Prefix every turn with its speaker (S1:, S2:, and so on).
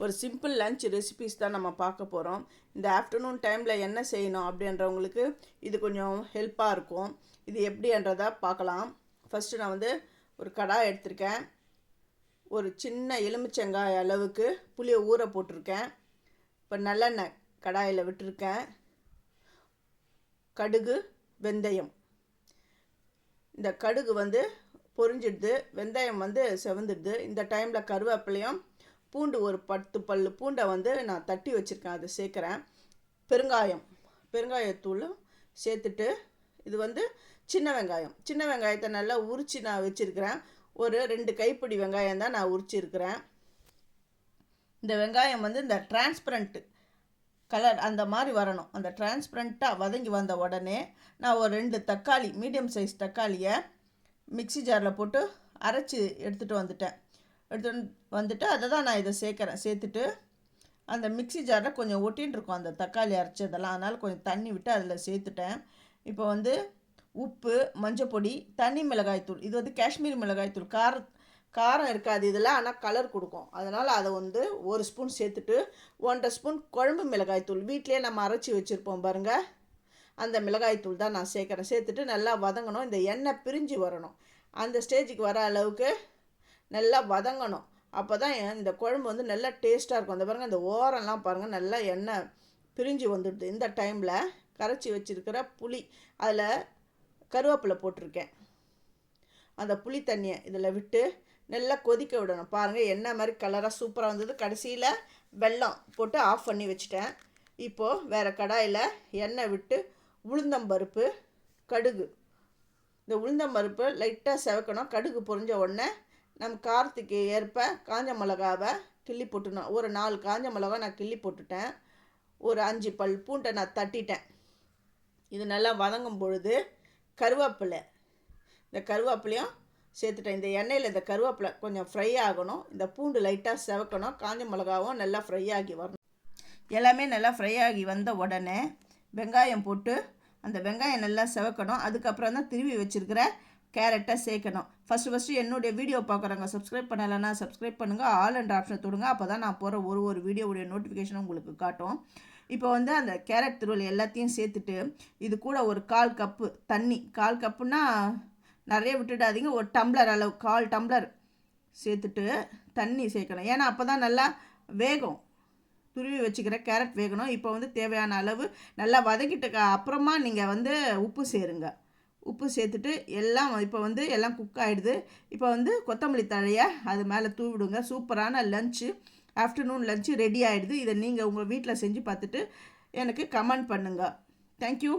S1: ஒரு simple lunch recipes தான் நம்ம பார்க்க போகிறோம். இந்த ஆஃப்டர்நூன் டைமில் என்ன செய்யணும் அப்படின்றவங்களுக்கு இது கொஞ்சம் ஹெல்ப்பாக இருக்கும். இது எப்படின்றதை பார்க்கலாம். ஃபஸ்ட்டு நான் ஒரு கடாய் எடுத்திருக்கேன். ஒரு சின்ன எலுமிச்சங்காய் அளவுக்கு புளியை ஊற போட்டிருக்கேன். இப்போ நல்லெண்ணெய் கடாயில் விட்டுருக்கேன். கடுகு, வெந்தயம். இந்த கடுகு பொரிஞ்சிடுது, வெந்தயம் செவந்துடுது. இந்த டைமில் கருவேப்பிலையும் பூண்டு ஒரு 10 பல் பூண்டை நான் தட்டி வச்சுருக்கேன், அதை சேர்க்குறேன். பெருங்காயத்தூளும் சேர்த்துட்டு, இது சின்ன வெங்காயத்தை நல்லா உரித்து நான் வச்சுருக்கிறேன். ஒரு 2 கைப்பிடி வெங்காயம் தான் நான் உரிச்சிருக்கிறேன். இந்த வெங்காயம் இந்த டிரான்ஸ்பரண்ட் கலர் அந்த மாதிரி வரணும். அந்த டிரான்ஸ்பரண்ட்டாக வதங்கி வந்த உடனே நான் ஒரு 2 தக்காளி, மீடியம் சைஸ் தக்காளியை மிக்ஸி ஜாரில் போட்டு அரைச்சி எடுத்துகிட்டு வந்துட்டு அதை தான் நான் இதை சேர்த்துட்டு அந்த மிக்ஸி ஜாரில் கொஞ்சம் ஒட்டின்னு இருக்கும் அந்த தக்காளி அரைச்சதெல்லாம். அதனால் கொஞ்சம் தண்ணி விட்டு அதில் சேர்த்துட்டேன். இப்போ உப்பு, மஞ்சப்பொடி, தனி மிளகாய்த்தூள். இது காஷ்மீரி மிளகாய்த்தூள். காரம் இருக்காது இதில், ஆனால் கலர் கொடுக்கும். அதனால் அதை 1 ஸ்பூன் சேர்த்துட்டு 1.5 ஸ்பூன் குழம்பு மிளகாய்த்தூள், வீட்டிலே நம்ம அரைச்சி வச்சுருப்போம் பாருங்கள், அந்த மிளகாய்த்தூள் தான் நான் சேர்த்துட்டு நல்லா வதங்கணும். இந்த எண்ணெய் பிரிஞ்சு வரணும். அந்த ஸ்டேஜுக்கு வர அளவுக்கு நல்லா வதங்கணும். அப்போ தான் இந்த குழம்பு நல்லா டேஸ்ட்டாக இருக்கும். அந்த பாருங்கள், இந்த ஓரம்லாம் பாருங்கள் நல்லா எண்ணெய் பிரிஞ்சு வந்துடுது. இந்த டைமில் கரைச்சி வச்சுருக்கிற புளி, அதில் கருவேப்பிலை போட்டிருக்கேன். அந்த புளி தண்ணியை இதில் விட்டு நல்லா கொதிக்க விடணும். பாருங்கள், எண்ணெய் மாதிரி கலராக சூப்பராக வந்தது. கடைசியில் வெல்லம் போட்டு ஆஃப் பண்ணி வச்சுட்டேன். இப்போது வேறு கடாயில் எண்ணெய் விட்டு உளுந்தம்பருப்பு, கடுகு. இந்த உளுந்தம்பருப்பு லைட்டாக செவக்கணும். கடுகு பொரிஞ்ச உடனே நம்ம காரத்துக்கு ஏற்ப காஞ்ச மிளகாவை கிள்ளி போட்டுணும். ஒரு 4 காஞ்ச மிளகா நான் கிள்ளி போட்டுட்டேன். ஒரு 5 பல் பூண்டை நான் தட்டிட்டேன். இது நல்லா வதங்கும் பொழுது இந்த கருவேப்பிலையும் சேர்த்துட்டேன். இந்த எண்ணெயில் இந்த கருவேப்பிலை கொஞ்சம் ஃப்ரை ஆகணும். இந்த பூண்டு லைட்டாக செவக்கணும். காஞ்ச மிளகாவும் நல்லா ஃப்ரை ஆகி வரணும். எல்லாமே நல்லா ஃப்ரை ஆகி வந்த உடனே வெங்காயம் போட்டு அந்த வெங்காயம் நல்லா செவக்கணும். அதுக்கப்புறம் தான் திருவி வச்சுருக்கிற கேரட்டை சேர்க்கணும். ஃபஸ்ட்டு என்னுடைய வீடியோ பார்க்குறவங்க சப்ஸ்கிரைப் பண்ணலைன்னா சப்ஸ்கிரைப் பண்ணுங்கள். ஆல் என்ற ஆப்ஷனை தொடுங்க. அப்போ தான் நான் போகிற ஒரு வீடியோவுடைய நோட்டிஃபிகேஷன் உங்களுக்கு காட்டும். இப்போ அந்த கேரட் துருவல் எல்லாத்தையும் சேர்த்துட்டு இது கூட ஒரு 1/4 கப்பு தண்ணி, 1/4 கப்புன்னா நிறைய விட்டுடாதீங்க, ஒரு டம்ளர் அளவு, 1/4 டம்ளர் சேர்த்துட்டு தண்ணி சேர்க்கணும். ஏன்னா அப்போ தான் நல்லா வேகும், துருவி வச்சுக்கிற கேரட் வேகணும். இப்போ தேவையான அளவு நல்லா வதக்கிட்டு அப்புறமா நீங்கள் உப்பு சேருங்க. உப்பு சேர்த்துட்டு எல்லாம் இப்போ எல்லாம் குக் ஆகிடுது. இப்போ கொத்தமல்லி தழையை அது மேலே தூவிடுங்க. சூப்பரான லஞ்சு, ஆஃப்டர்நூன் லஞ்சு ரெடி ஆகிடுது. இதை நீங்கள் உங்கள் வீட்டில் செஞ்சு பார்த்துட்டு எனக்கு கமெண்ட் பண்ணுங்கள். தேங்க்யூ.